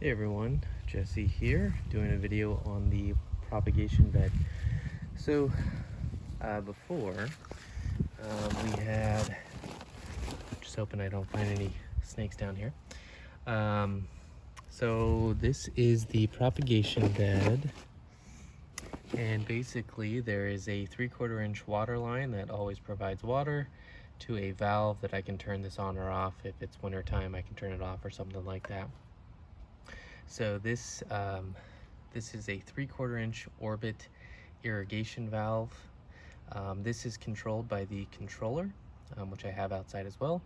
Hey everyone, Jesse here, doing a video on the propagation bed. So before we had, just hoping I don't find any snakes down here. So this is the propagation bed, and basically there is a 3/4 inch water line that always provides water to a valve that I can turn this on or off. If it's winter time, I can turn it off or something like that. So this is a 3/4 inch orbit irrigation valve. This is controlled by the controller, which I have outside as well.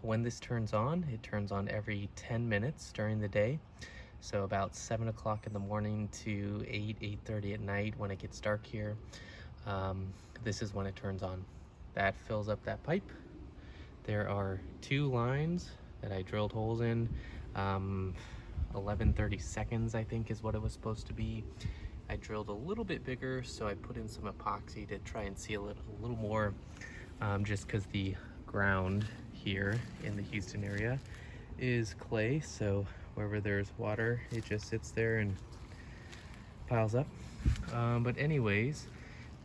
When this turns on, it turns on every 10 minutes during the day. So about 7 o'clock in the morning to 8:30 at night when it gets dark here. This is when it turns on. That fills up that pipe. There are 2 lines that I drilled holes in. 11-30 seconds I think is what it was supposed to be. I drilled a little bit bigger, so I put in some epoxy to try and seal it a little more, just because the ground here in the Houston area is clay, so wherever there's water it just sits there and piles up. But anyways,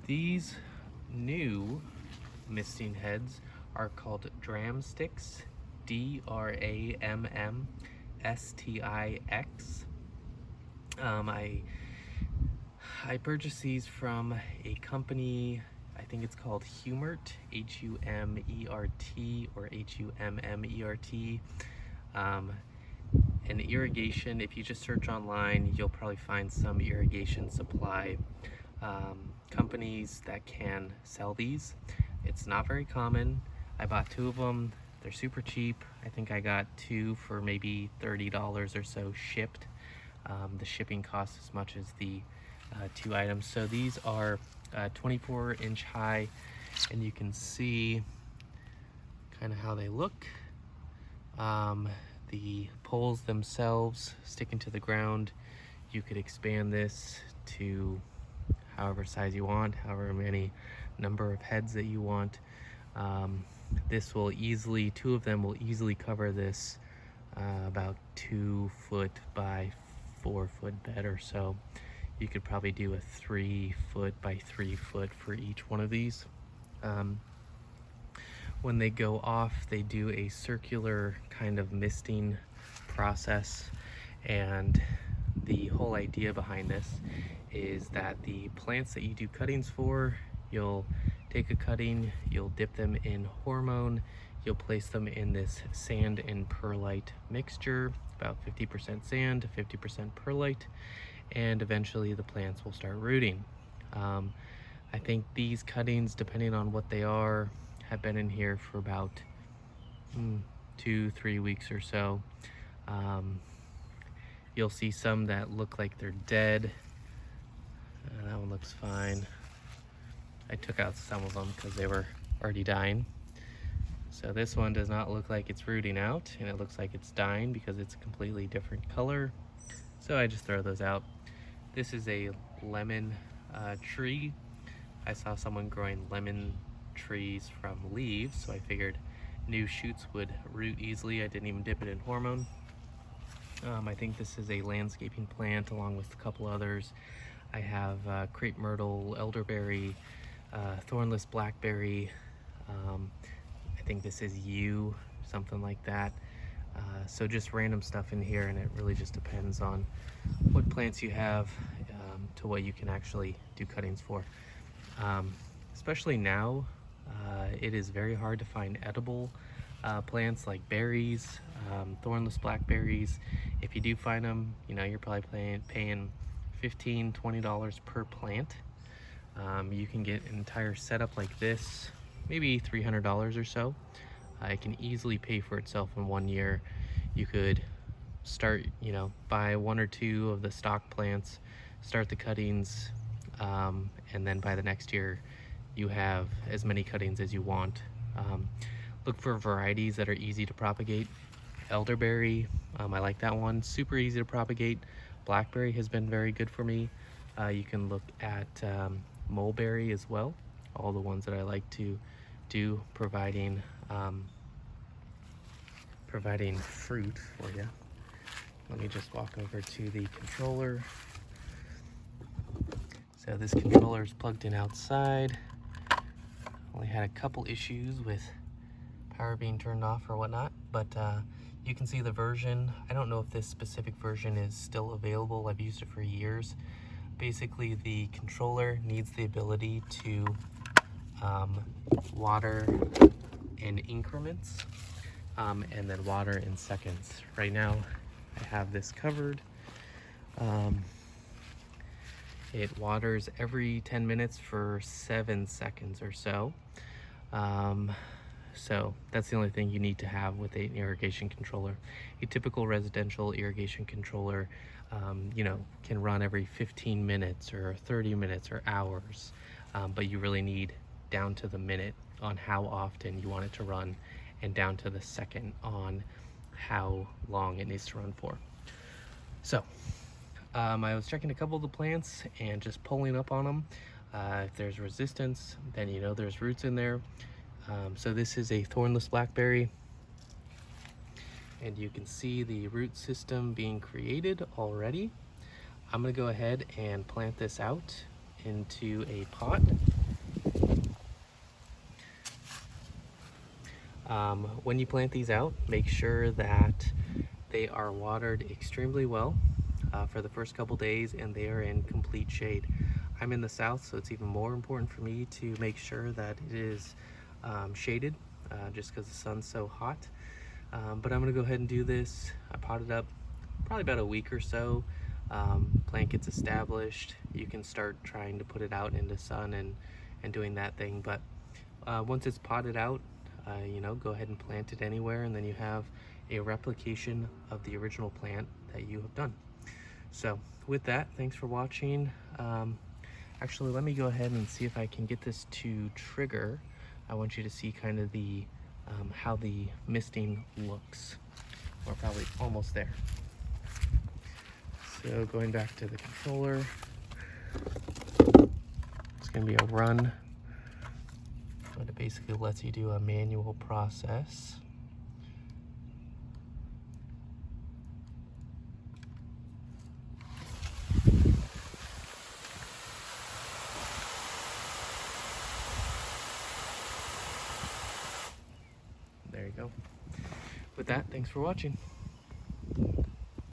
these new misting heads are called Dramm Stix, DRAMM STIX. I purchased these from a company, I think it's called Humert, Humert or Hummert. And Irrigation, if you just search online, you'll probably find some irrigation supply companies that can sell these. It's not very common. I bought 2 of them. They're super cheap. I think I got 2 for maybe $30 or so shipped. The shipping costs as much as the 2 items. So these are 24 inch high, and you can see kind of how they look. The poles themselves sticking to the ground. You could expand this to however size you want, however many number of heads that you want. This will easily, 2 of them will easily cover this about 2 foot by 4 foot bed or so. You could probably do a 3 foot by 3 foot for each one of these. When they go off, they do a circular kind of misting process, and the whole idea behind this is that the plants that you do cuttings for, you'll take a cutting, you'll dip them in hormone, you'll place them in this sand and perlite mixture, about 50% sand to 50% perlite, and eventually the plants will start rooting. I think these cuttings, depending on what they are, have been in here for about 2-3 weeks or so. You'll see some that look like they're dead. That one looks fine. I took out some of them because they were already dying. So this one does not look like it's rooting out, and it looks like it's dying because it's a completely different color. So I just throw those out. This is a lemon tree. I saw someone growing lemon trees from leaves, so I figured new shoots would root easily. I didn't even dip it in hormone. I think this is a landscaping plant along with a couple others. I have crepe myrtle, elderberry, Thornless Blackberry. I think this is something like that. So just random stuff in here, and it really just depends on what plants you have to what you can actually do cuttings for. Especially now, it is very hard to find edible plants like berries, thornless blackberries. If you do find them, you're probably paying $15-20 per plant. You can get an entire setup like this, maybe $300 or so. It can easily pay for itself in 1 year. You could start, buy 1 or 2 of the stock plants, start the cuttings, and then by the next year you have as many cuttings as you want. Look for varieties that are easy to propagate. Elderberry, I like that one, super easy to propagate. Blackberry has been very good for me. You can look at mulberry as well, all the ones that I like to do, providing fruit for you. let me just walk over to the controller. So this controller is plugged in outside. Only had a couple issues with power being turned off or whatnot, but you can see the version. I don't know if this specific version is still available. I've used it for years. Basically, the controller needs the ability to water in increments and then water in seconds. Right now, I have this covered. It waters every 10 minutes for 7 seconds or so. So that's the only thing you need to have with an irrigation controller. A typical residential irrigation controller, you know, can run every 15 minutes or 30 minutes or hours, but you really need down to the minute on how often you want it to run and down to the second on how long it needs to run for. So I was checking a couple of the plants and just pulling up on them. If there's resistance, then you know there's roots in there. So this is a Thornless Blackberry, and you can see the root system being created already. I'm going to go ahead and plant this out into a pot. When you plant these out, make sure that they are watered extremely well for the first couple days, and they are in complete shade. I'm in the south, so it's even more important for me to make sure that it is shaded, just because the sun's so hot. But I'm gonna go ahead and do this. I potted up probably about a week or so. Plant gets established, you can start trying to put it out into sun and doing that thing. But once it's potted out, you know, go ahead and plant it anywhere, and then you have a replication of the original plant that you have done. So with that, thanks for watching. Actually, let me go ahead and see if I can get this to trigger. I want you to see kind of the how the misting looks. We're probably almost there. So going back to the controller, it's going to be a run, but it basically lets you do a manual process. There you go. With that, thanks for watching.